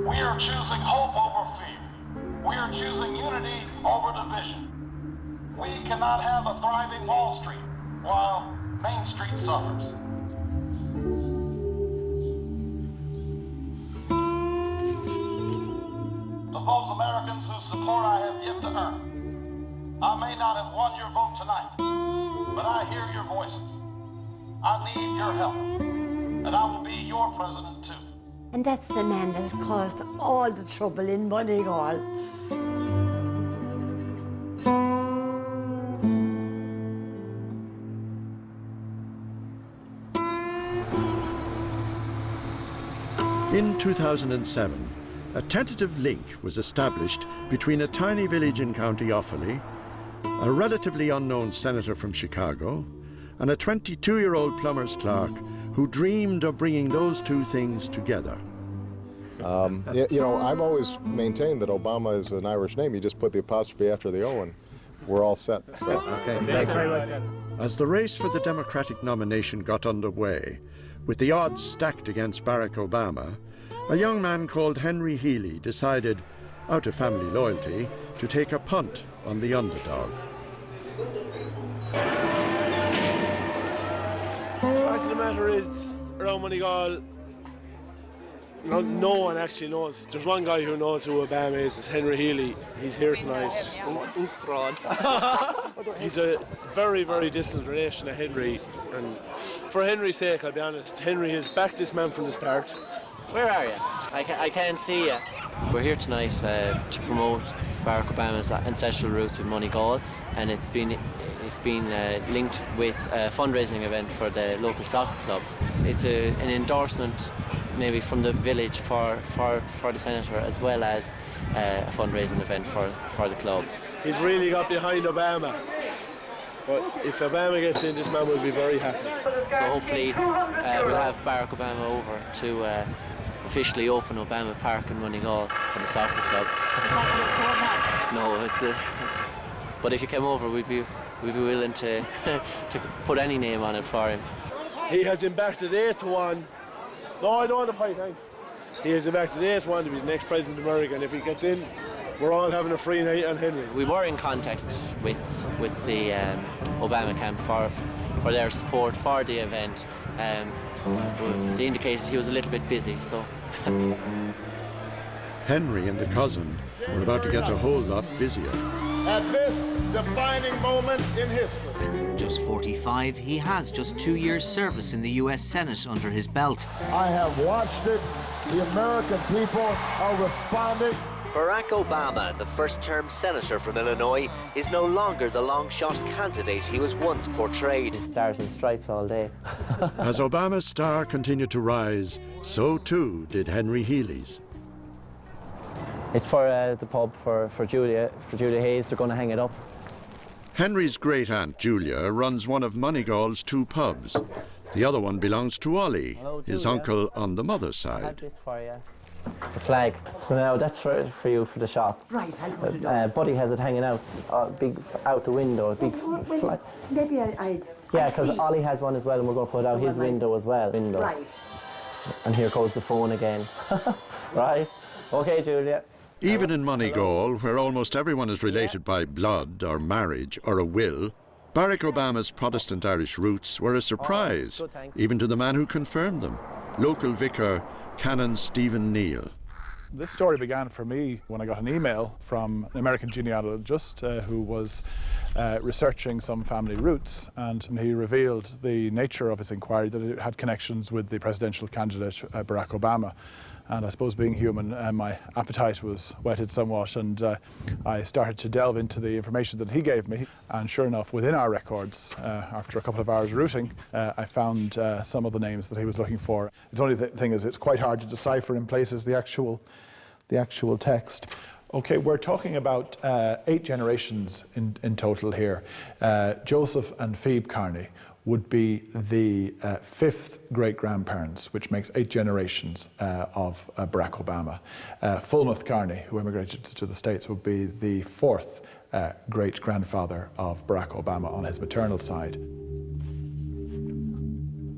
We are choosing hope over fear. We are choosing unity over division. We cannot have a thriving Wall Street while Main Street suffers. To those Americans whose support I have yet to earn, I may not have won your vote tonight, but I hear your voices. I need your help, and I will be your president too. And that's the man that has caused all the trouble in Moneygall. In 2007, a tentative link was established between a tiny village in County Offaly, a relatively unknown senator from Chicago, and a 22-year-old plumber's clerk who dreamed of bringing those two things together. You know, I've always maintained that Obama is an Irish name. You just put the apostrophe after the O and we're all set. So. Okay, thanks very much. As the race for the Democratic nomination got underway, with the odds stacked against Barack Obama, a young man called Henry Healy decided, out of family loyalty, to take a punt on the underdog. The fact of the matter is, around Moneygall, no one actually knows. There's one guy who knows who Obama is. It's Henry Healy. He's here tonight. He's a very, very distant relation of Henry. And for Henry's sake, I'll be honest, Henry has backed this man from the start. Where are you? I can't see you. We're here tonight to promote Barack Obama's ancestral roots with Moneygall, and it's been linked with a fundraising event for the local soccer club. It's an endorsement maybe from the village for the senator, as well as a fundraising event for the club. He's really got behind Obama. But if Obama gets in, this man will be very happy. So hopefully we'll have Barack Obama over to officially open Obama Park in Moneygall for the soccer club. Is that what it's called now? No, it's but if you came over, we'd be willing to put any name on it for him. He has him backed at 8-1. No, I don't want to pay, thanks. He has him backed at 8-1 to be the next president of America, and if he gets in, we're all having a free night on Henry. We were in contact with the Obama camp for their support for the event. They indicated he was a little bit busy, so. Henry and the cousin were about to get a whole lot busier. At this defining moment in history. Just 45, he has just 2 years' service in the US Senate under his belt. I have watched it. The American people are responding. Barack Obama, the first-term senator from Illinois, is no longer the long-shot candidate he was once portrayed. Stars and stripes all day. As Obama's star continued to rise, so too did Henry Healy's. It's for the pub for Julia Hayes. They're going to hang it up. Henry's great-aunt Julia runs one of Moneygall's two pubs. The other one belongs to Ollie, Hello, his Julia. uncle on the mother's I have side. this for you. The flag. So now that's for you for the shop. Right, I'll put it up. Buddy has it hanging out, big out the window, a big flag. Maybe I'd Yeah, because see. Ollie has one as well, and we're going to put out So his am I. window as well. Windows. Right. And here goes the phone again. Right. Okay, Julia. Even in Moneygall, where almost everyone is related by blood or marriage or a will, Barack Obama's Protestant Irish roots were a surprise, good, thanks. even to the man who confirmed them, local vicar Canon Stephen Neal. This story began for me when I got an email from an American genealogist who was researching some family roots, and he revealed the nature of his inquiry, that it had connections with the presidential candidate Barack Obama. And I suppose, being human, my appetite was whetted somewhat, and I started to delve into the information that he gave me. And sure enough, within our records, after a couple of hours rooting, I found some of the names that he was looking for. The only thing is, it's quite hard to decipher in places the actual text. Okay, we're talking about 8 generations in total here. Joseph and Phoebe Carney would be the 5th great-grandparents, which makes 8 generations of Barack Obama. Fulmouth Carney, who immigrated to the States, would be the 4th great-grandfather of Barack Obama on his maternal side.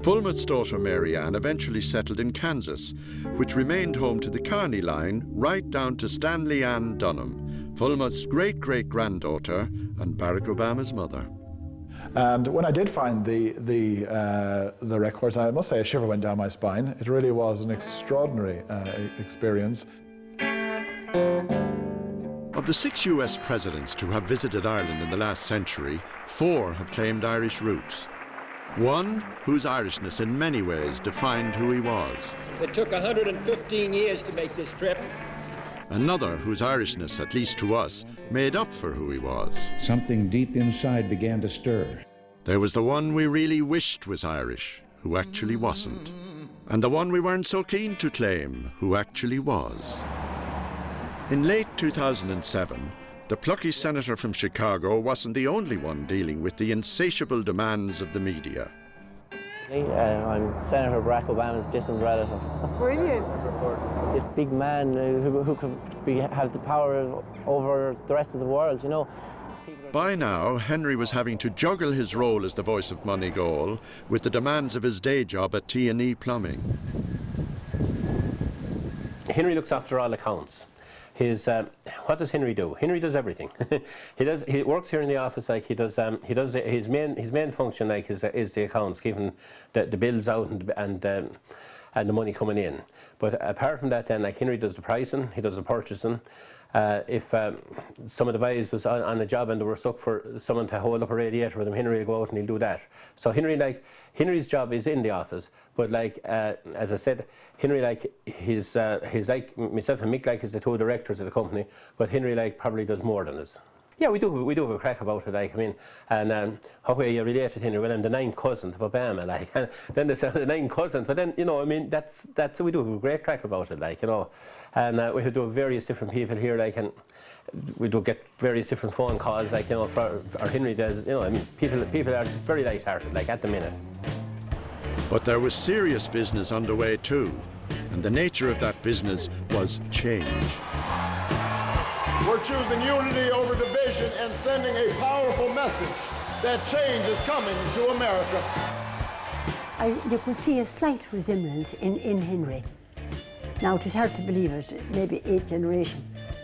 Fulmouth's daughter Mary Ann eventually settled in Kansas, which remained home to the Carney line right down to Stanley Ann Dunham, Fulmouth's great-great-granddaughter and Barack Obama's mother. And when I did find the records, I must say a shiver went down my spine. It really was an extraordinary experience. Of the 6 US presidents to have visited Ireland in the last century, 4 have claimed Irish roots. One whose Irishness in many ways defined who he was. It took 115 years to make this trip. Another whose Irishness, at least to us, made up for who he was. Something deep inside began to stir. There was the one we really wished was Irish, who actually wasn't. And the one we weren't so keen to claim, who actually was. In late 2007, the plucky senator from Chicago wasn't the only one dealing with the insatiable demands of the media. I'm Senator Barack Obama's distant relative. Brilliant. This big man who could have the power over the rest of the world, you know. By now, Henry was having to juggle his role as the voice of Moneygall with the demands of his day job at T&E Plumbing. Henry looks after all accounts. What does Henry do? Henry does everything. He works here in the office, like he does his main function, like is the accounts, keeping the bills out and the money coming in. But apart from that, then, like, Henry does the pricing, he does the purchasing. If some of the boys was on a job and they were stuck for someone to hold up a radiator with them, Henry will go out and he'll do that. So Henry's job is in the office, but like as I said, Henry, like, he's like myself and Mick, like, is the 2 directors of the company, but Henry, like, probably does more than us. Yeah, we do have a crack about it, like, I mean, and how are you related to Henry? Well, I'm the 9th cousin of Obama, like, and then there's the 9th cousin, but then, you know, I mean, that's we do have a great crack about it, like, you know, and we do have various different people here, like, and we do get various different phone calls, like, you know, or Henry does, you know, I mean, people are very light-hearted, like, at the minute. But there was serious business underway too, and the nature of that business was change. We're choosing unity over division and sending a powerful message that change is coming to America. You could see a slight resemblance in Henry. Now, it is hard to believe it, maybe 8th generation.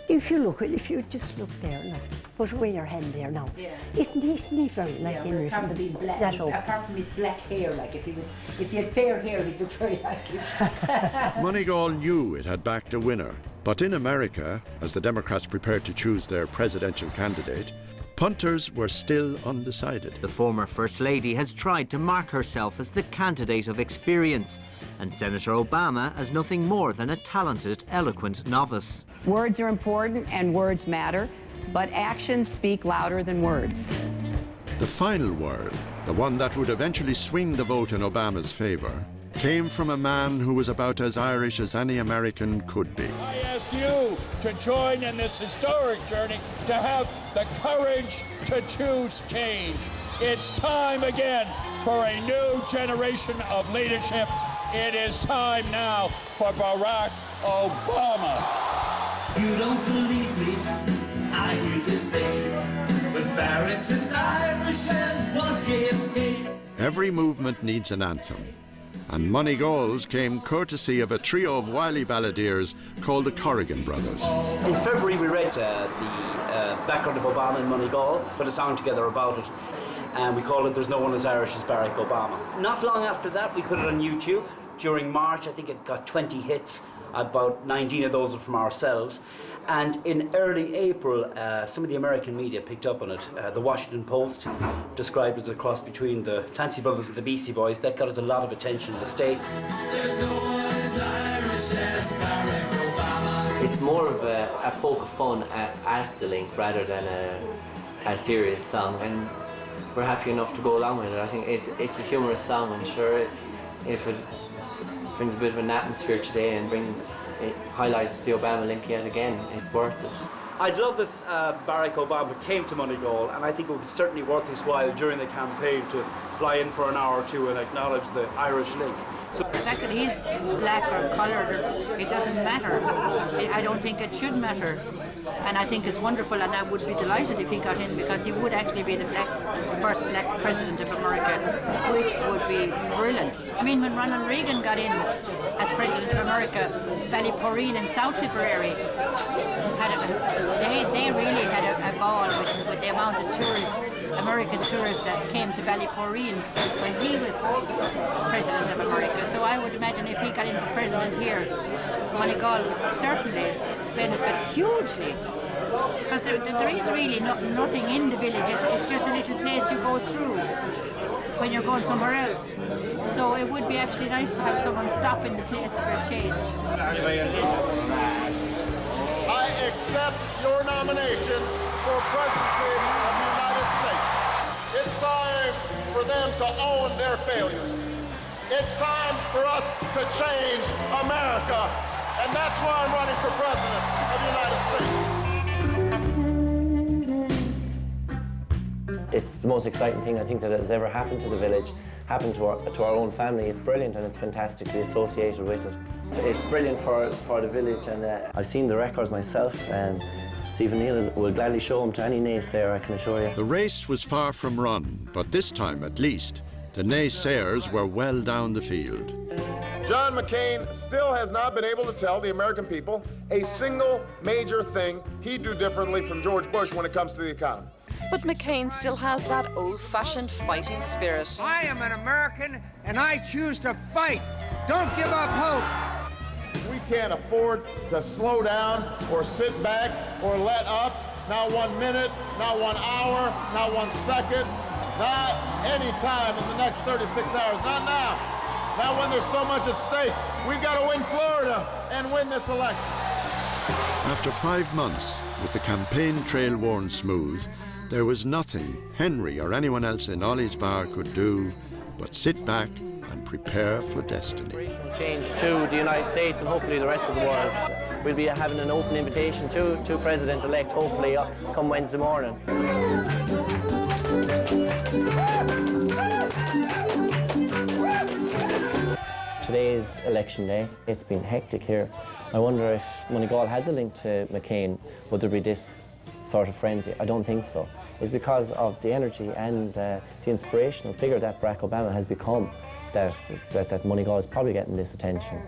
If you just look there, look, put away your hand there now. Yeah. Isn't he very like Henry from the that old? Apart from his black hair, like if he had fair hair, he'd look very like him. Moneygall knew it had backed a winner, but in America, as the Democrats prepared to choose their presidential candidate, punters were still undecided. The former First Lady has tried to mark herself as the candidate of experience, and Senator Obama as nothing more than a talented, eloquent novice. Words are important and words matter, but actions speak louder than words. The final word, the one that would eventually swing the vote in Obama's favor, came from a man who was about as Irish as any American could be. I ask you to join in this historic journey, to have the courage to choose change. It's time again for a new generation of leadership. It is time now for Barack Obama. You don't believe me, I hear you say, but Barack's as Irish as was JFK. Every movement needs an anthem, and Moneygall's came courtesy of a trio of wily balladeers called the Corrigan Brothers. In February we read the background of Obama and Moneygall, put a song together about it, and we called it There's No One as Irish as Barack Obama. Not long after that we put it on YouTube. During March I think it got 20 hits, about 19 of those are from ourselves. And in early April, some of the American media picked up on it. The Washington Post described it as a cross between the Clancy Brothers and the Beastie Boys. That got us a lot of attention in the States. There's no one as Irish as Barack Obama. It's more of a poke of fun at the link rather than a serious song, and we're happy enough to go along with it. I think it's a humorous song, and sure, if it brings a bit of an atmosphere today and it highlights the Obama link yet again, it's worth it. I'd love if Barack Obama came to Moneygall, and I think it would be certainly worth his while during the campaign to fly in for an hour or two and acknowledge the Irish link. The fact that he's black or coloured, it doesn't matter. I don't think it should matter. And I think it's wonderful, and I would be delighted if he got in, because he would actually be the first black president of America, which would be brilliant. I mean, when Ronald Reagan got in as president of America, Ballyporeen and South Tipperary, they really had a ball with the amount of tourists, American tourists that came to Ballyporeen when he was president of America. So I would imagine if he got in for president here, Moneygall would certainly benefit hugely. Because there is really nothing in the village. It's just a little place you go through when you're going somewhere else. So it would be actually nice to have someone stop in the place for a change. I accept your nomination for presidency of the United States. It's time for them to own their failure. It's time for us to change America. And that's why I'm running for president of the United States. It's the most exciting thing I think that has ever happened to the village, happened to our own family. It's brilliant, and it's fantastic to be associated with it. It's brilliant for the village, and I've seen the records myself, and Stephen Neal will gladly show them to any naysayer, I can assure you. The race was far from run, but this time at least, the naysayers were well down the field. John McCain still has not been able to tell the American people a single major thing he'd do differently from George Bush when it comes to the economy. But McCain still has that old-fashioned fighting spirit. I am an American, and I choose to fight. Don't give up hope. We can't afford to slow down or sit back or let up. Not 1 minute, not 1 hour, not 1 second, not any time in the next 36 hours, not now. Not when there's so much at stake. We've got to win Florida and win this election. After 5 months, with the campaign trail worn smooth, there was nothing Henry or anyone else in Ollie's Bar could do but sit back and prepare for destiny. Change to the United States and hopefully the rest of the world. We'll be having an open invitation to President-elect, hopefully, come Wednesday morning. Today is election day. It's been hectic here. I wonder if Moneygall had the link to McCain, would there be this sort of frenzy? I don't think so. It's because of the energy and the inspirational figure that Barack Obama has become that Moneygall is probably getting this attention.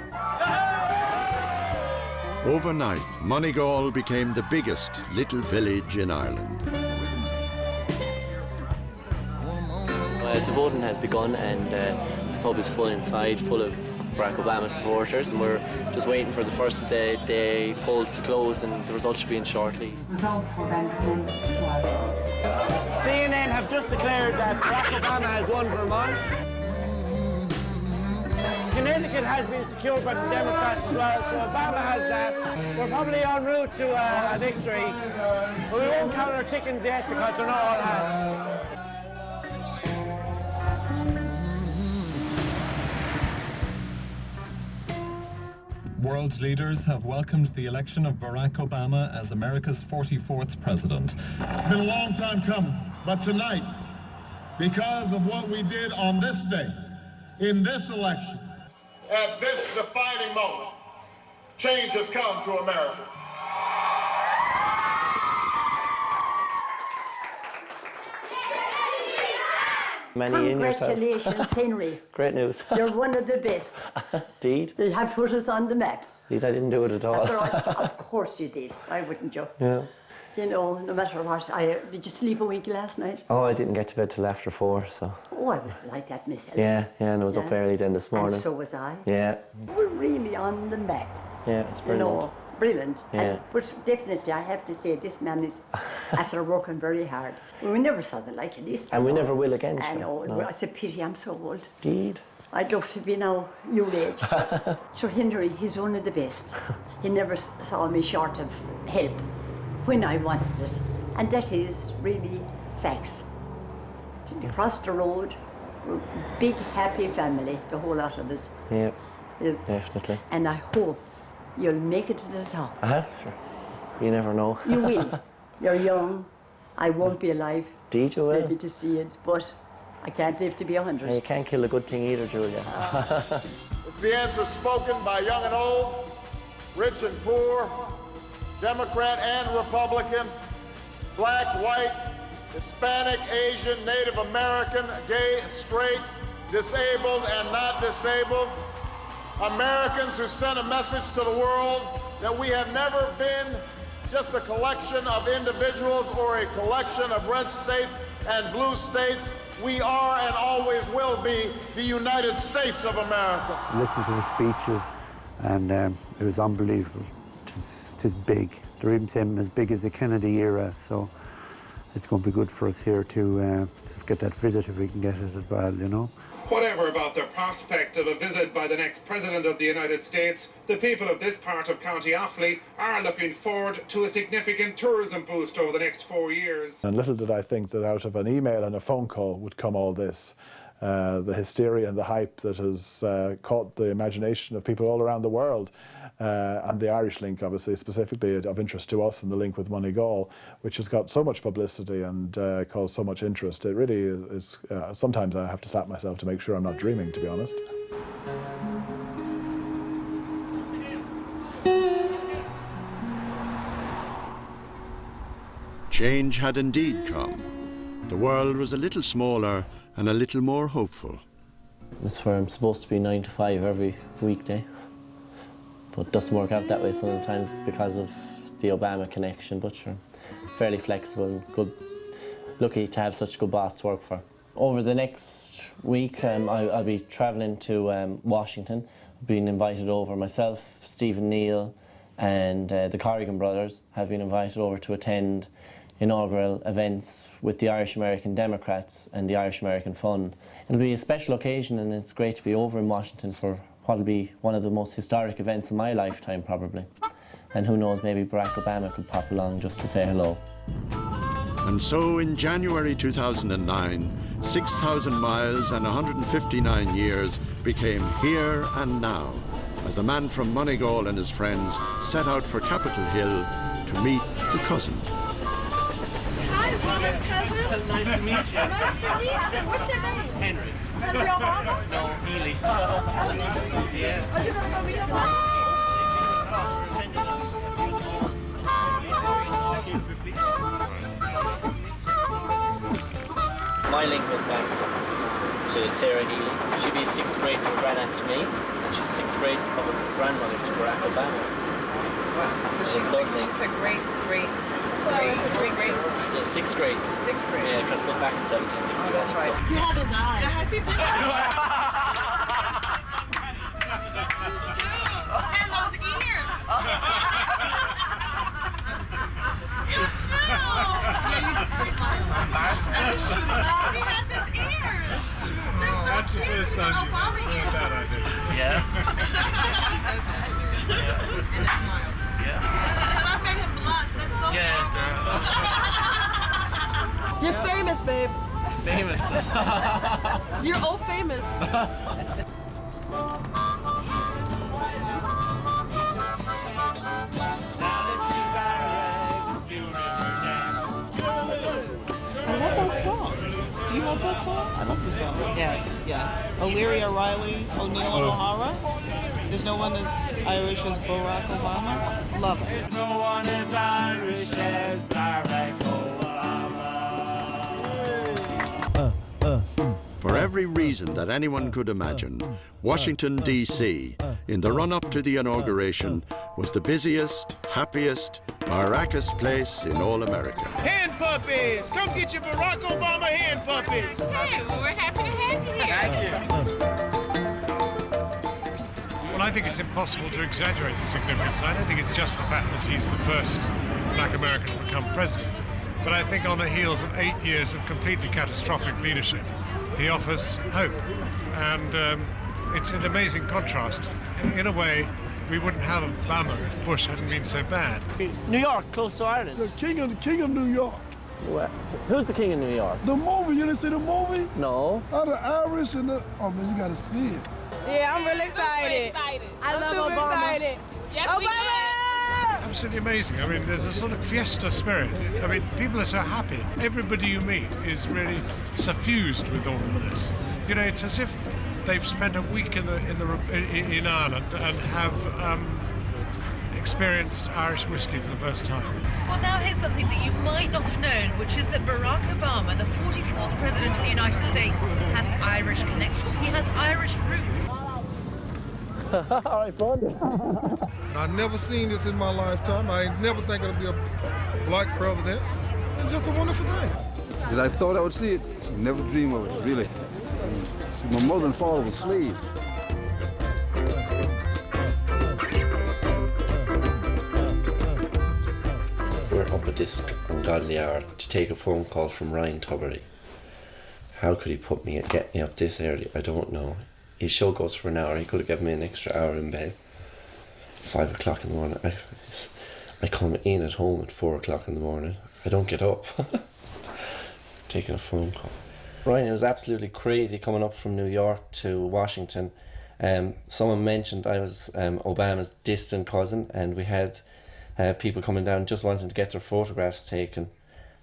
Overnight, Moneygall became the biggest little village in Ireland. The voting has begun, and the pub is full inside, full of Barack Obama supporters, and we're just waiting for the first of the polls to close, and the results should be in shortly. Results will then come in. CNN have just declared that Barack Obama has won Vermont. Connecticut has been secured by the Democrats as well, so Obama has that. We're probably en route to a victory, but we won't count our chickens yet because they're not all hatched. World leaders have welcomed the election of Barack Obama as America's 44th president. It's been a long time coming, but tonight, because of what we did on this day, in this election, at this defining moment, change has come to America. Congratulations, Henry. Great news. You're one of the best. Indeed. You have put us on the map. Indeed, I didn't do it at all. Of course you did. Why wouldn't you? Yeah. You know, no matter what. Did you sleep a week last night? Oh, I didn't get to bed till after 4, so. Oh, I was like that myself. Yeah, and I was up early then this morning. And so was I. Yeah. We're really on the map. Yeah, it's brilliant. You know, brilliant. Yeah. But definitely, I have to say, this man is, after working very hard. We never saw the like of this. And we never will again. I know. No. It's a pity I'm so old. Indeed. I'd love to be now your age. So Henry, he's one of the best. He never saw me short of help when I wanted it. And that is really facts. Across the road, we're a big, happy family, the whole lot of us. Yeah, definitely. And I hope you'll make it to the top. Sure. You never know. You will. You're young. I won't be alive. Indeed you will. Maybe to see it, but I can't live to be 100. And you can't kill a good thing either, Julia. the answer spoken by young and old, rich and poor, Democrat and Republican, black, white, Hispanic, Asian, Native American, gay, straight, disabled and not disabled. Americans who sent a message to the world that we have never been just a collection of individuals or a collection of red states and blue states. We are and always will be the United States of America. Listen to the speeches, and it was unbelievable. It is big. They're even saying as big as the Kennedy era, so it's going to be good for us here to get that visit if we can get it as well, you know. Whatever about the prospect of a visit by the next President of the United States, the people of this part of County Offaly are looking forward to a significant tourism boost over the next 4 years. And little did I think that out of an email and a phone call would come all this. The hysteria and the hype that has caught the imagination of people all around the world. And the Irish link, obviously, specifically of interest to us, and the link with Moneygall, which has got so much publicity and caused so much interest. It really is, sometimes I have to slap myself to make sure I'm not dreaming, to be honest. Change had indeed come. The world was a little smaller and a little more hopeful. This is where I'm supposed to be 9 to 5 every weekday. But it doesn't work out that way sometimes because of the Obama connection, but sure, fairly flexible and good. Lucky to have such a good boss to work for. Over the next week, I'll be travelling to Washington. I've been invited over myself, Stephen Neal, and the Corrigan brothers have been invited over to attend inaugural events with the Irish American Democrats and the Irish American Fund. It'll be a special occasion, and it's great to be over in Washington for what'll be one of the most historic events in my lifetime, probably. And who knows, maybe Barack Obama could pop along just to say hello. And so in January 2009, 6,000 miles and 159 years became here and now, as a man from Moneygall and his friends set out for Capitol Hill to meet the cousin. Hi, Obama's cousin. Nice to meet you. Nice to meet you. What's your name? Henry. Henry Obama? No, Healy. Yeah. Are you going to go meet Obama? My link goes back to Sarah Healy. She'd be 6 grades of granddad to me, and she's 6 grades of her grandmother to Barack Obama. So she's the great. Yeah, 6 grades. 6 grades. Yeah, because it goes back to 1761. Oh, that's right. You have his eyes. Yeah, has he been? And those ears. You too. He has his ears. They're so cute. The Obama ears. Yeah. And a smile. Yeah. And I made him blush. That's so Yeah, You're famous, babe. famous. You're oh famous. I love that song. Do you love that song? I love the song. Yes, yes. O'Leary, O'Reilly, O'Neill, and O'Hara. There's no one as Irish as Barack Obama. Love it. There's no one as Irish as Barack For every reason that anyone could imagine, Washington, D.C., in the run-up to the inauguration, was the busiest, happiest, Barackest place in all America. Hand puppies! Come get your Barack Obama hand puppies! Hey, well, we're happy to have you here. Thank you. Well, I think it's impossible to exaggerate the significance. I don't think it's just the fact that he's the first black American to become president. But I think on the heels of 8 years of completely catastrophic leadership, he offers hope. And it's an amazing contrast. In a way, we wouldn't have Obama if Bush hadn't been so bad. New York, close to Ireland. The king of New York. Well, who's the king of New York? The movie, you didn't see the movie? No. Oh, the Irish and the, oh man, you gotta see it. Yeah, I'm really excited. I'm super excited. Yes, Obama! Absolutely amazing. I mean, there's a sort of fiesta spirit. I mean, people are so happy. Everybody you meet is really suffused with all of this. You know, it's as if they've spent a week in Ireland and have experienced Irish whiskey for the first time. Well, now here's something that you might not have known, which is that Barack Obama, the 44th President of the United States, has Irish connections. He has Irish roots. I've never seen this in my lifetime. I never think it'll be a black president. It's just a wonderful thing. Because I thought I would see it. Never dream of it, really. My mother and father was slaves. We're up at this ungodly hour to take a phone call from Ryan Tuberty. How could he get me up this early? I don't know. His show goes for an hour. He could have given me an extra hour in bed. 5 o'clock in the morning. I come in at home at 4 o'clock in the morning. I don't get up. Taking a phone call. Ryan, it was absolutely crazy coming up from New York to Washington. Someone mentioned I was Obama's distant cousin, and we had people coming down just wanting to get their photographs taken.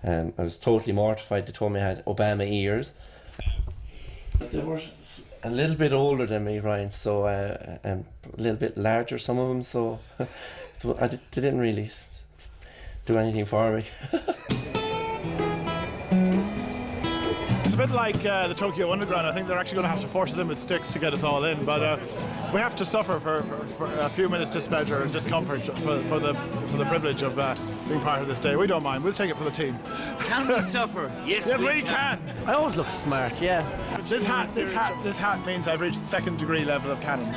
I was totally mortified. They told me I had Obama ears. They were a little bit older than me, Ryan, so and a little bit larger, some of them, so they didn't really do anything for me. It's a bit like the Tokyo Underground. I think they're actually going to have to force us in with sticks to get us all in, but we have to suffer for a few minutes displeasure and discomfort for the privilege of being part of this day. We don't mind. We'll take it for the team. Can we suffer? Yes, we can. I always look smart, yeah. This hat means I've reached the 2nd degree level of canon.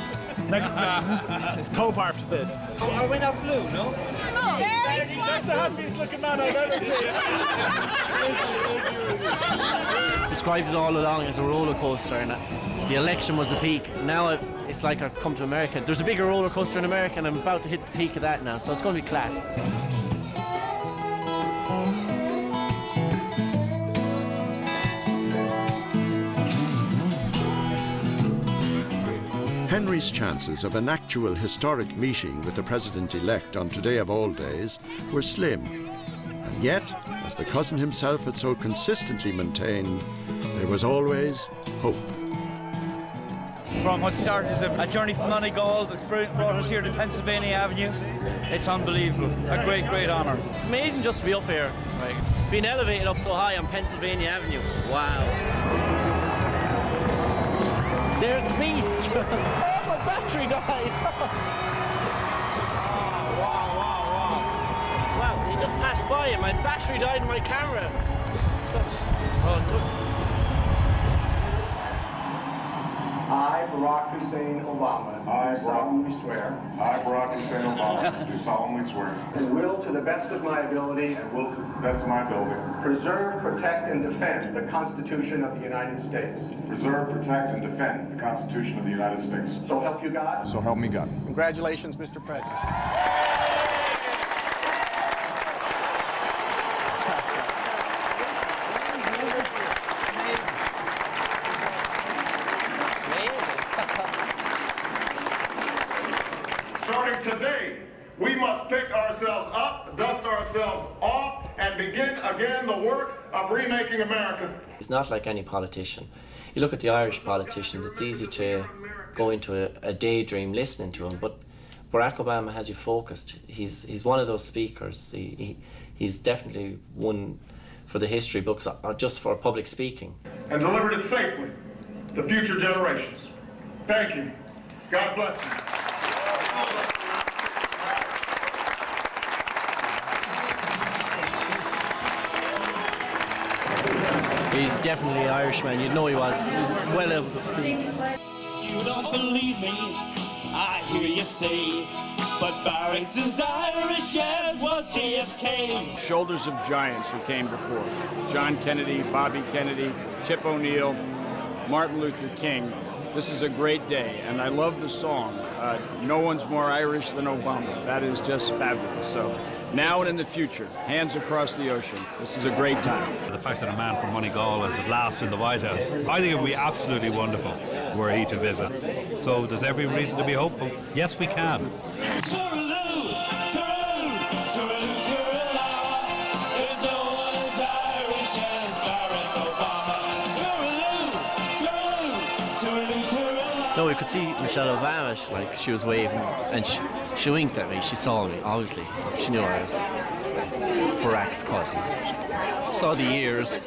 It's Pope after this. Are we not blue, no? That's the happiest looking man I've ever seen. Described it all along as a roller coaster, and the election was the peak. Now it's like I've come to America. There's a bigger roller coaster in America, and I'm about to hit the peak of that now, so it's going to be class. Henry's chances of an actual historic meeting with the president-elect on today of all days were slim. And yet, as the cousin himself had so consistently maintained, there was always hope. From what started as a journey from Moneygall that brought us here to Pennsylvania Avenue, it's unbelievable. A great, great honour. It's amazing just to be up here, like, being elevated up so high on Pennsylvania Avenue. Wow. There's the beast! Oh, my battery died! Wow, he just passed by and my battery died in my camera. I, Barack Hussein Obama, do solemnly swear. I, Barack Hussein Obama, do solemnly swear. And will, to the best of my ability, preserve, protect, and defend the Constitution of the United States. Preserve, protect, and defend the Constitution of the United States. So help you God. So help me God. Congratulations, Mr. President. Starting today, we must pick ourselves up, dust ourselves off, and begin again the work of remaking America. He's not like any politician. You look at the Irish politicians, it's easy to go into a daydream listening to him, but Barack Obama has you focused. He's one of those speakers. He's definitely one for the history books, just for public speaking. And delivered it safely to future generations. Thank you. God bless you. He's definitely an Irishman, you'd know he was. He was well able to speak. You don't believe me, I hear you say, but Barracks is Irish as was JFK. Shoulders of giants who came before. John Kennedy, Bobby Kennedy, Tip O'Neill, Martin Luther King. This is a great day, and I love the song. No one's more Irish than Obama. That is just fabulous. So now and in the future, hands across the ocean. This is a great time. The fact that a man from Moneygall is at last in the White House, I think it would be absolutely wonderful were he to visit. So there's every reason to be hopeful. Yes, we can. There's no one as Irish as Barack Obama. Tooraloo, tooraloo, tooraloo, tooraloo. could see Michelle Obama, she was waving, and she winked at me. She saw me, obviously. She knew I was Barack's cousin. She saw the ears.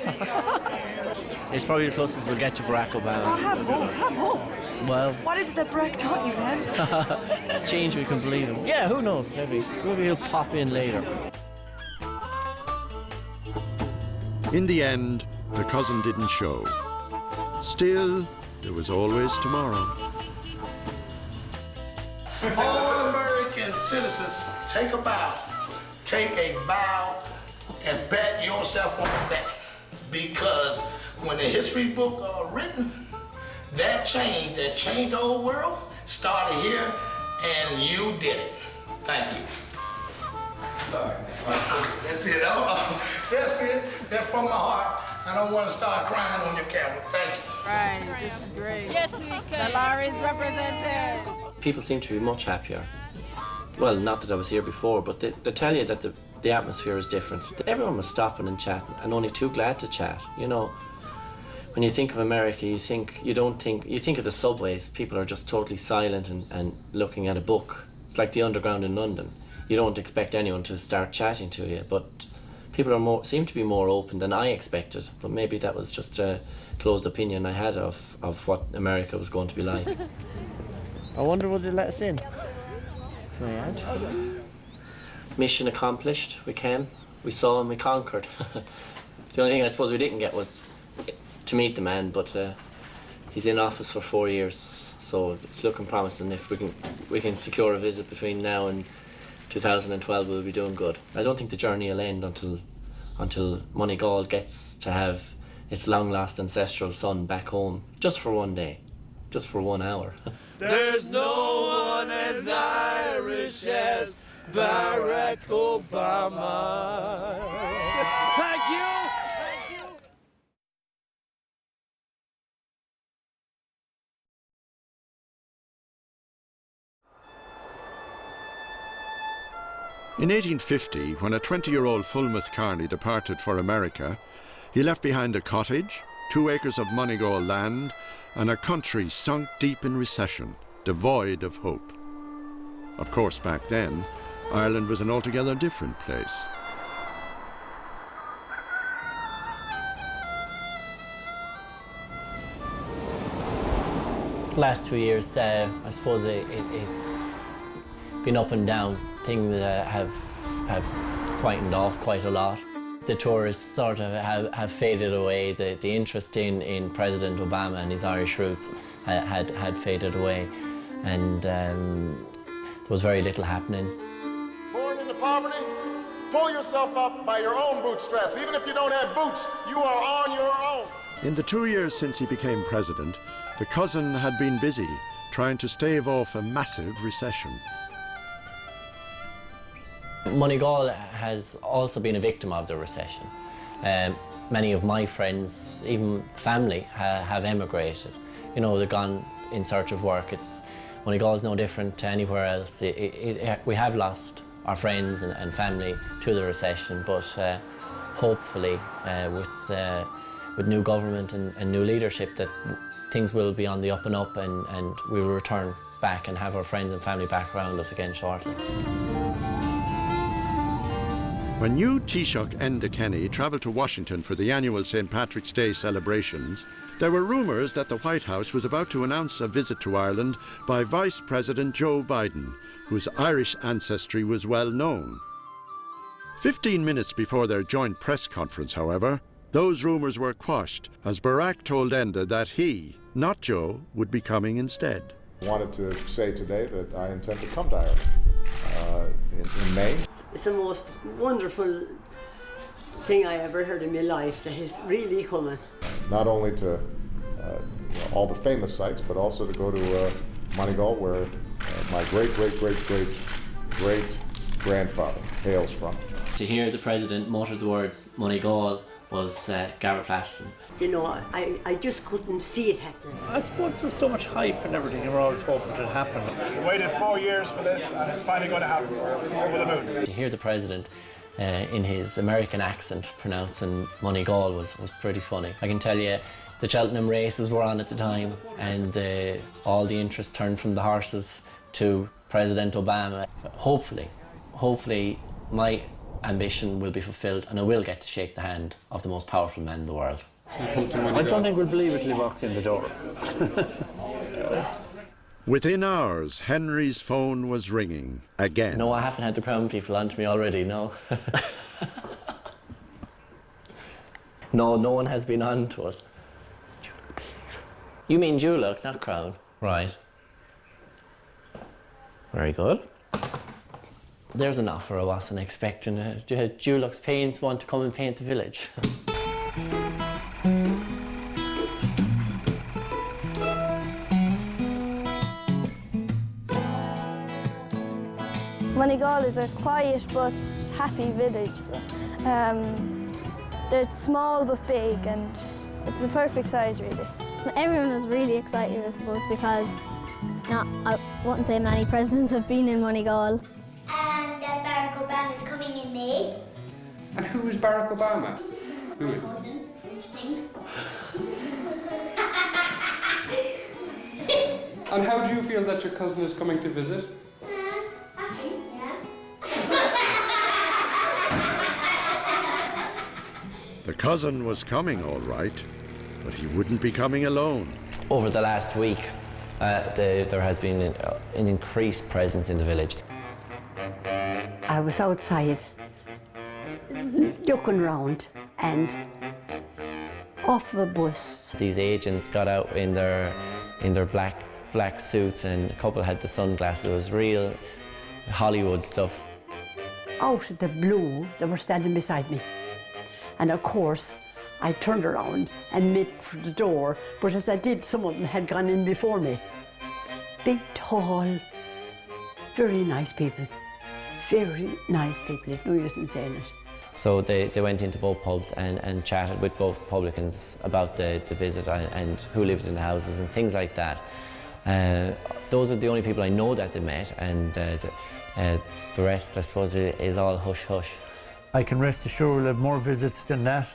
It's probably the closest we'll get to Barack Obama. Oh, have hope, have hope. Well, What is it that Barack taught you, man? it's change we can believe in. Yeah, who knows? Maybe he'll pop in later. In the end, the cousin didn't show. Still, there was always tomorrow. All American citizens, take a bow. Take a bow and pat yourself on the back. Because when the history book are written, that changed the whole world, started here, and you did it. Thank you. Sorry. That's it. That's it. That's from my heart. I don't want to start crying on your camera. Thank you. Right, this is great. Yes, we can. The Laurie's represented. People seem to be much happier. Well, not that I was here before, but they tell you that the atmosphere is different. Everyone was stopping and chatting, and only too glad to chat. You know, when you think of America, you think of the subways. People are just totally silent and looking at a book. It's like the underground in London. You don't expect anyone to start chatting to you, but people seem to be more open than I expected. But maybe that was just a closed opinion I had of what America was going to be like. I wonder would they let us in? Can I ask? Mission accomplished. We came, we saw, and we conquered. The only thing I suppose we didn't get was to meet the man, but he's in office for 4 years, so it's looking promising. If we can secure a visit between now and 2012, we'll be doing good. I don't think the journey will end until Moneygall gets to have its long-lost ancestral son back home, just for one day, just for 1 hour. There's no one as Irish as Barack Obama. Thank you. In 1850, when a 20-year-old Fulmouth Carney departed for America, he left behind a cottage, 2 acres of Moneygall land, and a country sunk deep in recession, devoid of hope. Of course, back then, Ireland was an altogether different place. Last 2 years, I suppose it's been up and down. Things have quietened off quite a lot. The tourists sort of have faded away. The interest in President Obama and his Irish roots had faded away, and there was very little happening. Born into poverty, pull yourself up by your own bootstraps. Even if you don't have boots, you are on your own. In the 2 years since he became president, the cousin had been busy trying to stave off a massive recession. Moneygall has also been a victim of the recession. Many of my friends, even family, have emigrated. You know, they've gone in search of work. Moneygall is no different to anywhere else. We have lost our friends and family to the recession, but hopefully with new government and new leadership, that things will be on the up and up, and we will return back and have our friends and family back around us again shortly. When new Taoiseach Enda Kenny travelled to Washington for the annual St. Patrick's Day celebrations, there were rumours that the White House was about to announce a visit to Ireland by Vice President Joe Biden, whose Irish ancestry was well known. 15 minutes before their joint press conference, however, those rumours were quashed as Barack told Enda that he, not Joe, would be coming instead. I wanted to say today that I intend to come to Ireland in May. It's the most wonderful thing I ever heard in my life, that he's really coming. Not only to all the famous sites, but also to go to Moneygall, where my great-great-great-great-grandfather hails from. To hear the President mutter the words Moneygall was gabberplasting. You know, I just couldn't see it happening. I suppose there was so much hype and everything, and we're always hoping it would happen. We waited 4 years for this, and it's finally going to happen. We're over the moon. To hear the President in his American accent pronouncing Moneygall was pretty funny. I can tell you, The Cheltenham races were on at the time, and all the interest turned from the horses to President Obama. Hopefully my ambition will be fulfilled and I will get to shake the hand of the most powerful man in the world. I don't think we'll believe it till he walks in the door. Within hours, Henry's phone was ringing again. No, I haven't had the Crown people on to me already, no. No one has been on to us. You mean Dulux, not Crown? Right. Very good. There's an offer I wasn't expecting. Dulux Paints want to come and paint the village. Moneygall is a quiet but happy village. They're small but big, and it's the perfect size, really. Everyone was really excited, I suppose, because I wouldn't say many presidents have been in Moneygall. And that Barack Obama is coming in May. And who is Barack Obama? Who is? And how do you feel that your cousin is coming to visit? Happy, yeah. The cousin was coming all right, but he wouldn't be coming alone. Over the last week, there has been an increased presence in the village. I was outside looking round and off of a bus. These agents got out in their black suits, and a couple had the sunglasses. It was real Hollywood stuff. Out of the blue, they were standing beside me. And of course, I turned around and made for the door, but as I did, some of them had gone in before me. Big, tall, very nice people. Very nice people, there's no use in saying it. So they went into both pubs and chatted with both publicans about the visit and who lived in the houses and things like that. Those are the only people I know that they met, and the rest, I suppose, is all hush-hush. I can rest assured we'll have more visits than that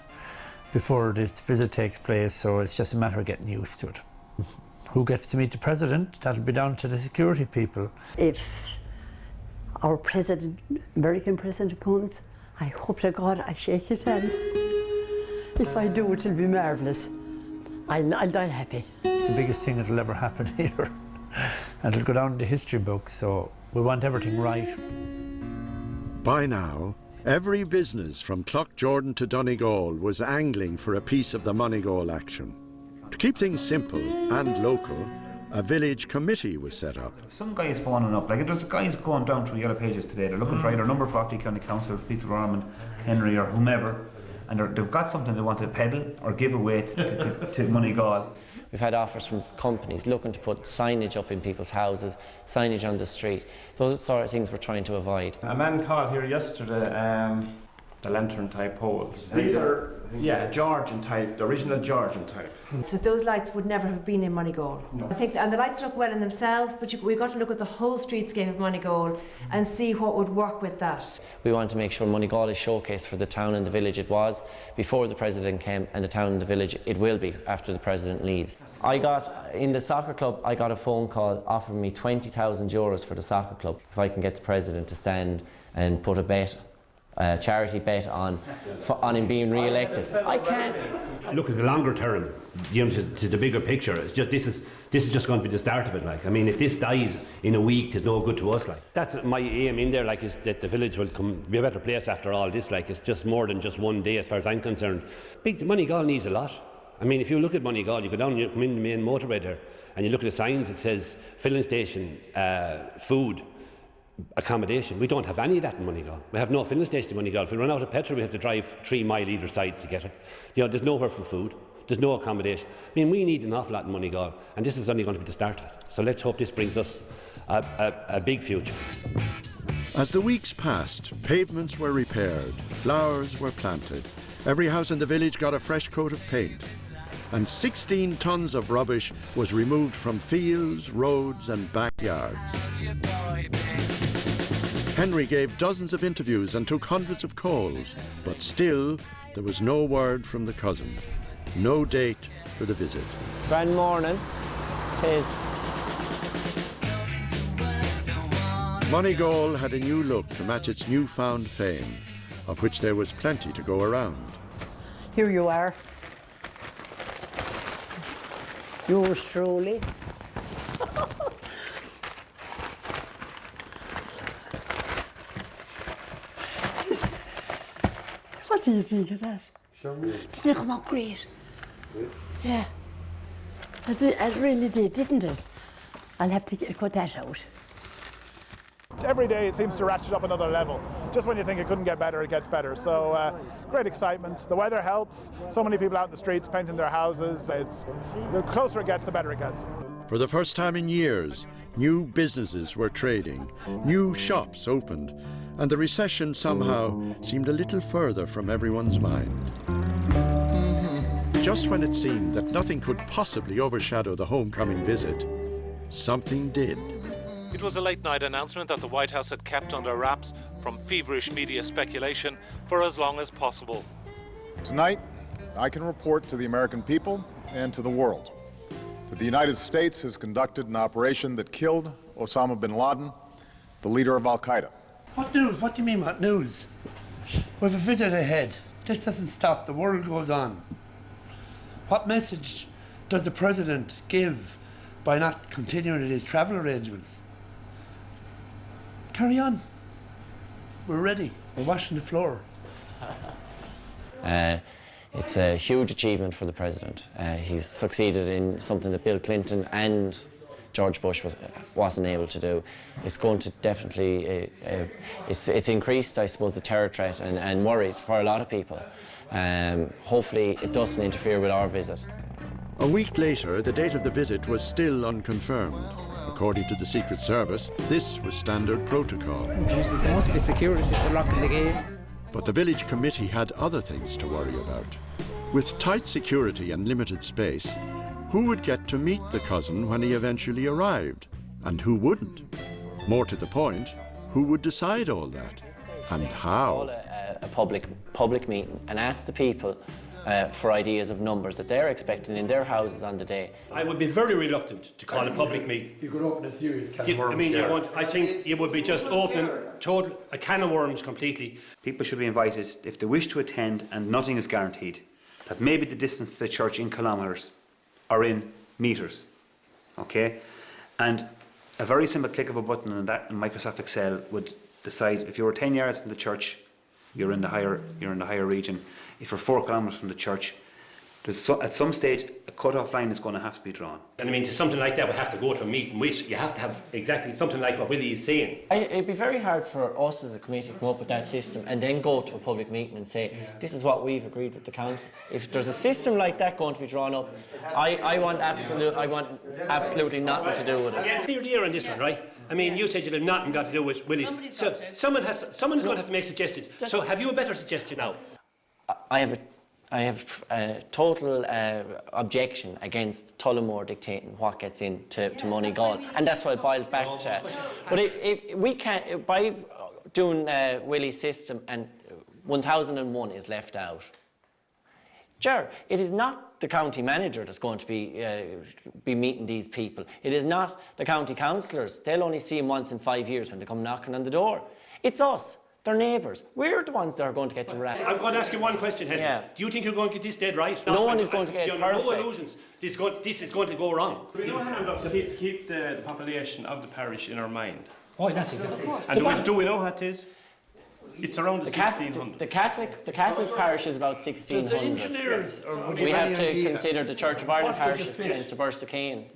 before this visit takes place, so it's just a matter of getting used to it. Who gets to meet the president? That'll be down to the security people. If our president, American president, comes, I hope to God I shake his hand. If I do, it'll be marvellous. I'll die happy. It's the biggest thing that'll ever happen here. And it'll go down in the history books, so we want everything right. By now, every business from Cloughjordan to Donegal was angling for a piece of the Moneygall action. To keep things simple and local, a village committee was set up. Some guys phoning up, like there's guys going down through Yellow Pages today, they're looking for either number 40 County Council, Peter Ormond, Henry or whomever, and they've got something they want to peddle or give away to Moneygall. We've had offers from companies looking to put signage up in people's houses, signage on the street. Those are the sort of things we're trying to avoid. A man called here yesterday, the lantern type poles. These are, yeah, Georgian type, the original Georgian type. So those lights would never have been in Moneygall. No. I think, and the lights look well in themselves, but we've got to look at the whole streetscape of Moneygall and see what would work with that. We want to make sure Moneygall is showcased for the town and the village it was before the president came, and the town and the village it will be after the president leaves. In the soccer club, I got a phone call offering me €20,000 for the soccer club if I can get the president to stand and put a charity bet on him being re-elected. I can't. Look at the longer term, to the bigger picture. It's just this is just going to be the start of it. Like, I mean, if this dies in a week, it's no good to us. Like, that's my aim in there. Like, is that the village will be a better place after all this. Like, it's just more than just one day, as far as I'm concerned. Moneygall needs a lot. I mean, if you look at Moneygall, you go down and you come in the main motorway there, and you look at the signs. It says filling station, food, accommodation. We don't have any of that in Moneygall. We have no filling station in Moneygall. If we run out of petrol, we have to drive 3 miles either side to get it. There's nowhere for food. There's no accommodation. I mean, we need an awful lot in Moneygall, and this is only going to be the start of it. So let's hope this brings us a big future. As the weeks passed, pavements were repaired, flowers were planted. Every house in the village got a fresh coat of paint, and 16 tons of rubbish was removed from fields, roads and backyards. Henry gave dozens of interviews and took hundreds of calls, but still there was no word from the cousin. No date, for the visit. Grand morning. Tis. Moneygall had a new look to match its newfound fame, of which there was plenty to go around. Here you are. Yours truly. What do you think of that? Didn't it come out great? Yeah. It really did, didn't it? I'll have to cut that out. Every day it seems to ratchet up another level. Just when you think it couldn't get better, it gets better. So great excitement. The weather helps. So many people out in the streets painting their houses. The closer it gets, the better it gets. For the first time in years, new businesses were trading, new shops opened, and the recession somehow seemed a little further from everyone's mind. Just when it seemed that nothing could possibly overshadow the homecoming visit, something did. It was a late-night announcement that the White House had kept under wraps from feverish media speculation for as long as possible. Tonight, I can report to the American people and to the world that the United States has conducted an operation that killed Osama bin Laden, the leader of Al-Qaeda. What news? What do you mean, what news? We have a visit ahead. This doesn't stop. The world goes on. What message does the President give by not continuing his travel arrangements? Carry on. We're ready. We're washing the floor. It's a huge achievement for the President. He's succeeded in something that Bill Clinton and George Bush wasn't able to do. It's going to definitely, it's increased, I suppose, the terror threat and worries for a lot of people. Hopefully it doesn't interfere with our visit. A week later, the date of the visit was still unconfirmed. According to the Secret Service, this was standard protocol. Jesus, there must be security if they're locking the gate. But the village committee had other things to worry about. With tight security and limited space, who would get to meet the cousin when he eventually arrived, and who wouldn't? More to the point, who would decide all that, and how? A public meeting and ask the people for ideas of numbers that they're expecting in their houses on the day. I would be very reluctant to call a public meeting. You could open a serious can of worms. I think it would be just opening a can of worms completely. People should be invited if they wish to attend, and nothing is guaranteed. That maybe the distance to the church in kilometres or in metres, okay? And a very simple click of a button on that in Microsoft Excel would decide if you were 10 yards from the church, you're in the higher region. If you're 4 kilometres from the church, at some stage a cut-off line is going to have to be drawn. And I mean, to something like that, we have to go to a meeting which you have to have exactly something like what Willie is saying. It'd be very hard for us as a committee to come up with that system and then go to a public meeting and say, this is what we've agreed with the council. If there's a system like that going to be drawn up, I want absolutely nothing to do with it. Yeah, clear on this one, right? I mean, you said you'd have nothing got to do with Willie's. So someone is going to have to make suggestions. So have you a better suggestion now? I have a total objection against Tullamore dictating what gets into Moneygall, and that's why it boils back to. But we can't, by doing Willie's system, and 1001 is left out. Sure, it is not the county manager that's going to be meeting these people. It is not the county councillors. They'll only see him once in 5 years when they come knocking on the door. It's us. They're neighbours. We're the ones that are going to get to wrap. I'm going to ask you one question, Henry. Yeah. Do you think you're going to get this dead right? No one is going to get it perfect. No illusions. This is going to go wrong. We know how to keep the population of the parish in our mind. Oh, that's a good idea. And do we know what it is? It's around the 1600. The Catholic parish is about 1600. We have to consider the Church of Ireland parish is St. Sebastian Kane.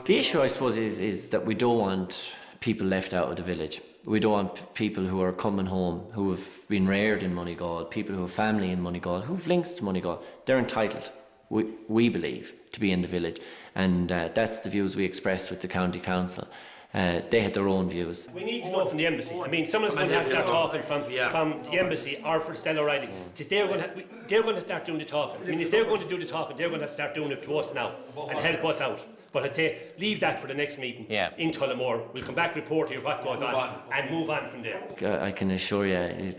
The issue, I suppose, is that we don't want people left out of the village. We don't want people who are coming home, who have been reared in Moneygall, people who have family in Moneygall, who have links to Moneygall. They're entitled, we believe, to be in the village. And that's the views we expressed with the county council. They had their own views. We need to know from the embassy. I mean, someone's going to have to start talking from the embassy or from Stella O'Reilly. They're going to start doing the talking. I mean, if they're going to do the talking, they're going to have to start doing it to us now and help us out. But I'd say leave that for the next meeting in Tullamore. We'll come back, report here what goes on, and move on from there. I can assure you,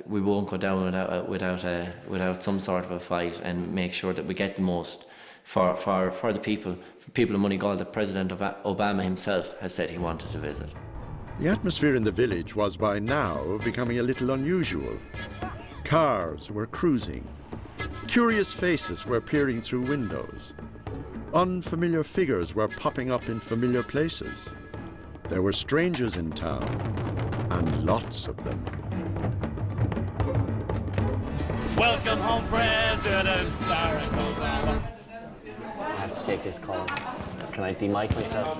we won't go down without some sort of a fight, and make sure that we get the most for the people of Moneygall that President Obama himself has said he wanted to visit. The atmosphere in the village was by now becoming a little unusual. Cars were cruising. Curious faces were peering through windows. Unfamiliar figures were popping up in familiar places. There were strangers in town, and lots of them. Welcome home, President Barack Obama. I have to take this call. Can I demic myself?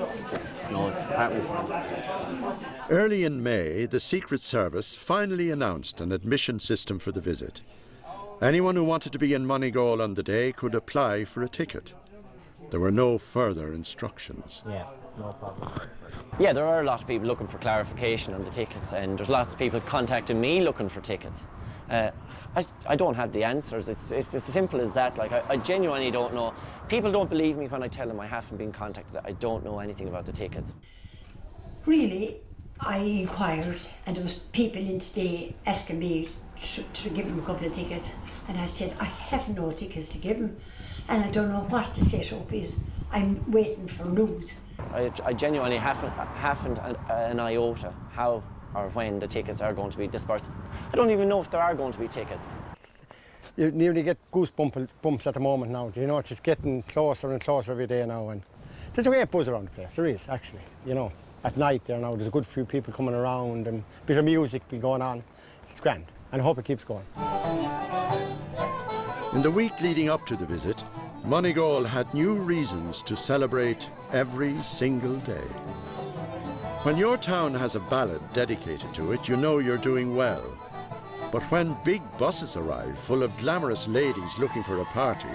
No, it's partly fine. Early in May, the Secret Service finally announced an admission system for the visit. Anyone who wanted to be in Moneygall on the day could apply for a ticket. There were no further instructions. Yeah, no problem. Yeah, there are a lot of people looking for clarification on the tickets, and there's lots of people contacting me looking for tickets. I don't have the answers. It's as simple as that. Like, I genuinely don't know. People don't believe me when I tell them I haven't been contacted. I don't know anything about the tickets. Really, I inquired, and there was people in today asking me to give them a couple of tickets, and I said I have no tickets to give them, and I don't know what the setup is. I'm waiting for news. I genuinely haven't an iota how or when the tickets are going to be dispersed. I don't even know if there are going to be tickets. You nearly get goosebumps at the moment now. You know, it's just getting closer and closer every day now, and there's a great buzz around the place. There is, actually. You know, at night there now, there's a good few people coming around, and a bit of music be going on. It's grand, and I hope it keeps going. In the week leading up to the visit, Moneygall had new reasons to celebrate every single day. When your town has a ballad dedicated to it, you know you're doing well. But when big buses arrive full of glamorous ladies looking for a party,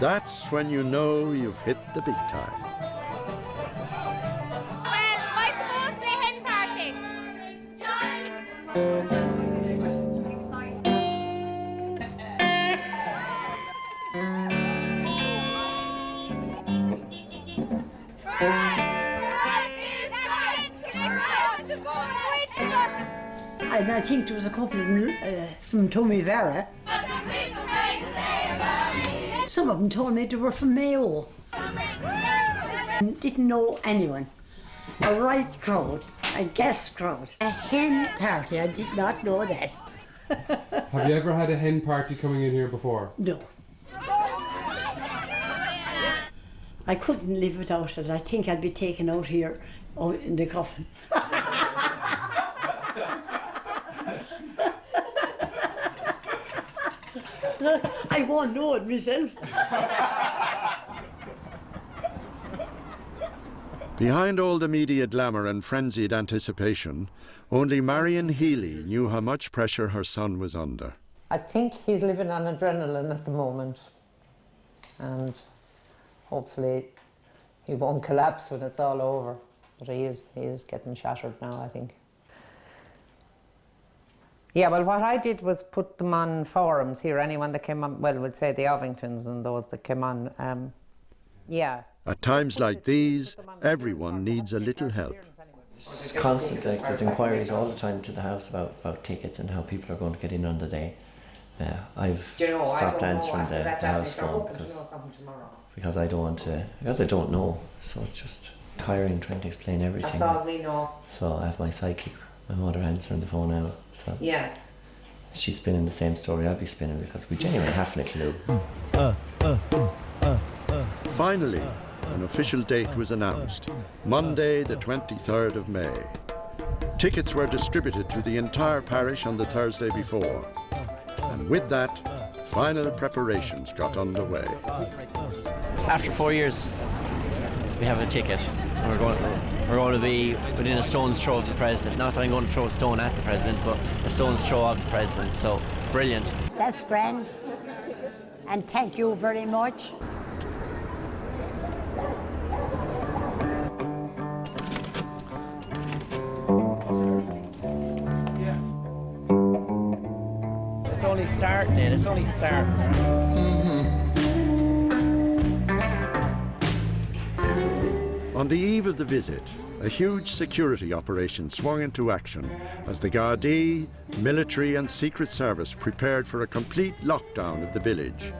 that's when you know you've hit the big time. Well, I suppose to a hen party. And I think there was a couple of them from Tommy Vera. Some of them told me they were from Mayo. Didn't know anyone. A right crowd, a guest crowd. A hen party, I did not know that. Have you ever had a hen party coming in here before? No. I couldn't live without it. I think I'd be taken out here in the coffin. I won't know it myself. Behind all the media glamour and frenzied anticipation, only Marion Healy knew how much pressure her son was under. I think he's living on adrenaline at the moment, and hopefully he won't collapse when it's all over. But he is getting shattered now, I think. Yeah, well, what I did was put them on forums here. Anyone that came on, well, we'd say the Ovingtons and those that came on, yeah. At times like these, everyone needs a little help. It's constant, like, there's inquiries all the time to the house about tickets and how people are going to get in on the day. I've stopped answering the house phone because I don't want to, because I don't know. So it's just tiring trying to explain everything. That's all we know. So I have my sidekick, my mother, answering the phone now. So yeah. She's spinning the same story I'll be spinning because we genuinely haven't a clue. Finally, an official date was announced, Monday the 23rd of May. Tickets were distributed to the entire parish on the Thursday before. And with that, final preparations got underway. After 4 years, we have a ticket. We're going to be within a stone's throw of the president. Not that I'm going to throw a stone at the president, but a stone's throw of the president. So it's brilliant. That's grand. And thank you very much. It's only starting, Ed. It's only starting. On the eve of the visit, a huge security operation swung into action as the Gardaí, military and Secret Service prepared for a complete lockdown of the village.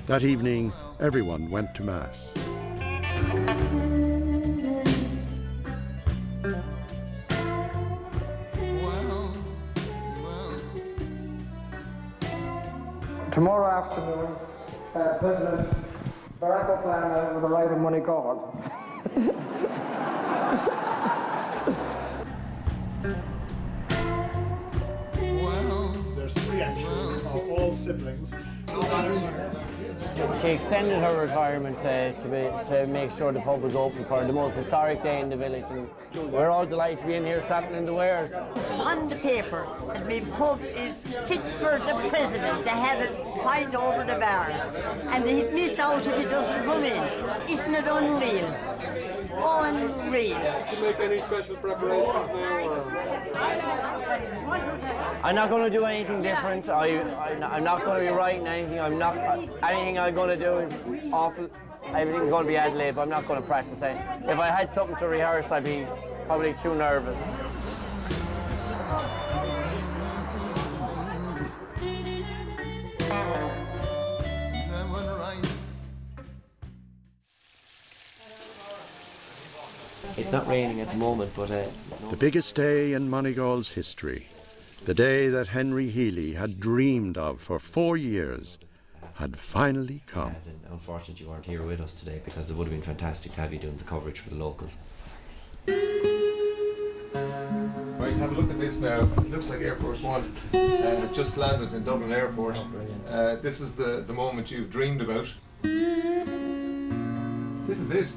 That evening, everyone went to Mass. Tomorrow afternoon, President Barack Obama will arrive in Moneygall. There's 3 entries, all siblings. She extended her retirement to make sure the pub was open for the most historic day in the village, and we're all delighted to be in here sampling the wares. On the paper that my pub is fit for the president to have a pint over the bar, and he'd miss out if he doesn't come in. Isn't it unreal? Unreal. Did you make any special preparations now? I'm not going to do anything different. I'm not going to be writing anything. Anything I'm going to do is awful. Everything's going to be ad lib. I'm not going to practice it. If I had something to rehearse, I'd be probably too nervous. It's not raining at the moment, but... The biggest day in Moneygall's history, the day that Henry Healy had dreamed of for 4 years, had finally come. Unfortunately, you weren't here with us today because it would have been fantastic to have you doing the coverage for the locals. Right, have a look at this now. It looks like Air Force One has just landed in Dublin Airport. This is the moment you've dreamed about. This is it.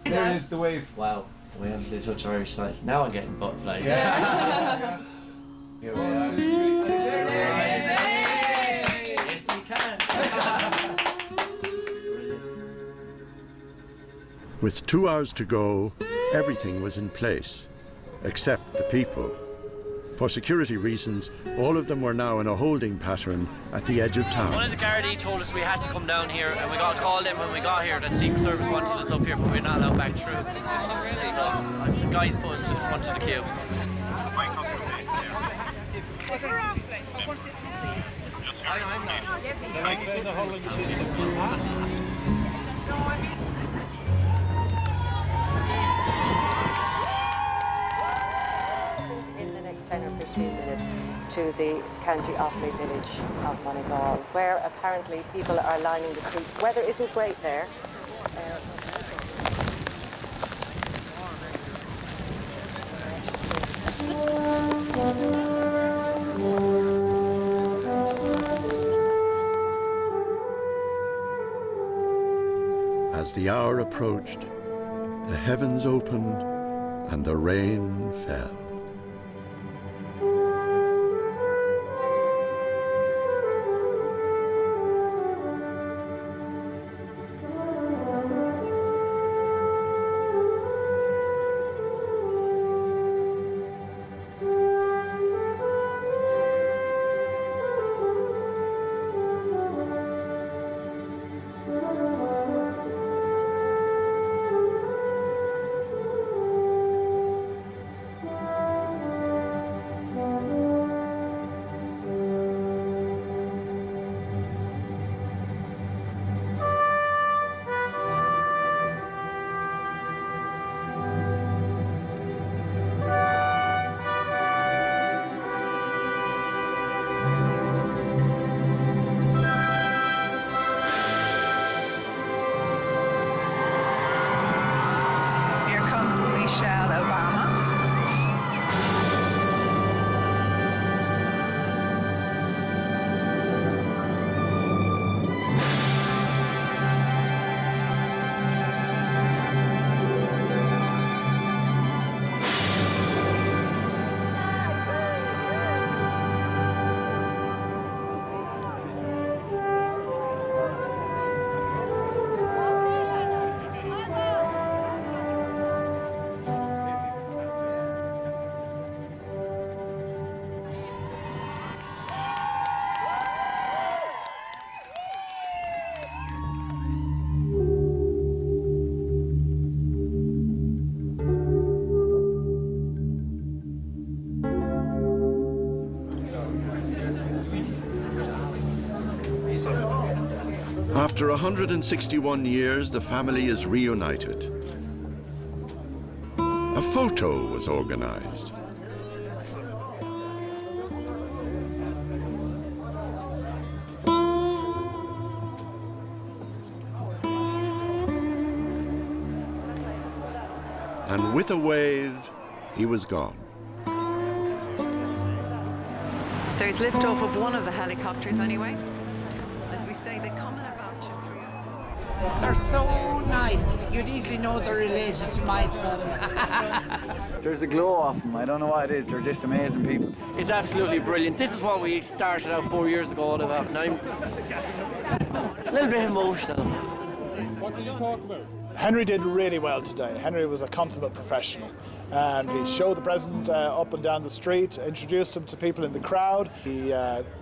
There is the wave. Wow, we have to touch Irish side. Now I'm getting butterflies. Yeah. Here we are. Yes, we can. With 2 hours to go, everything was in place, except the people. For security reasons, all of them were now in a holding pattern at the edge of town. One of the Gardaí told us we had to come down here, and we got called in when we got here that Secret Service wanted us up here, but we're not allowed back through. So the guys put us to the front of the queue. In the next 10 or 15 minutes to the County Offaly village of Moneygall, where apparently people are lining the streets. Weather isn't great there. As the hour approached, the heavens opened and the rain fell. After 161 years, the family is reunited. A photo was organized. And with a wave, he was gone. There's liftoff of one of the helicopters anyway. As we say, they come in a batch of 3 or 4. They're so nice. You'd easily know they're related to my son. There's a glow off them. I don't know what it is. They're just amazing people. It's absolutely brilliant. This is what we started out 4 years ago all about, and I'm a little bit emotional. What did you talk about? Henry did really well today. Henry was a consummate professional. He showed the president up and down the street, introduced him to people in the crowd. He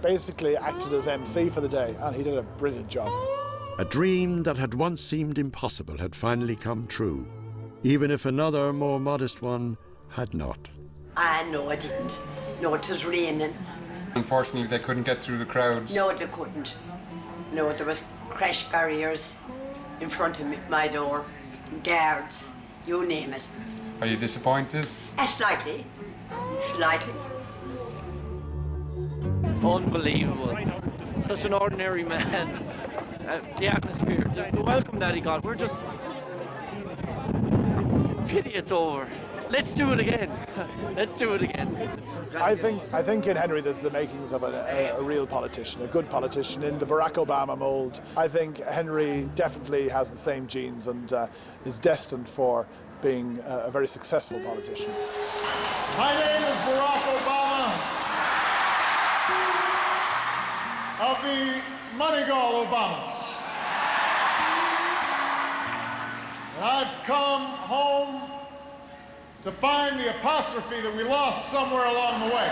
basically acted as MC for the day, and he did a brilliant job. A dream that had once seemed impossible had finally come true, even if another, more modest one had not. No, I didn't. No, it was raining. Unfortunately, they couldn't get through the crowds. No, they couldn't. No, there was crash barriers in front of my door, guards, you name it. Are you disappointed? Slightly. Slightly. Unbelievable. Such an ordinary man. The atmosphere, the welcome that he got, we're just... Pity it's over. Let's do it again. Let's do it again. I think in Henry there's the makings of a real politician, a good politician in the Barack Obama mold. I think Henry definitely has the same genes and is destined for being a very successful politician. My name is Barack Obama of the Moneygall Obamas. And I've come home to find the apostrophe that we lost somewhere along the way.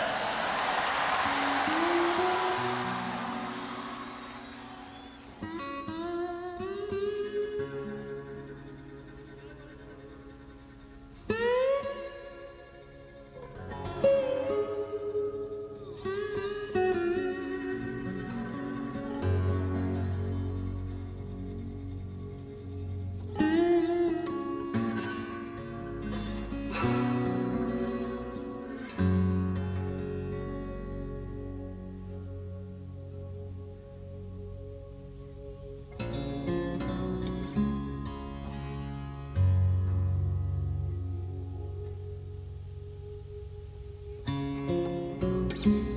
Mm-hmm.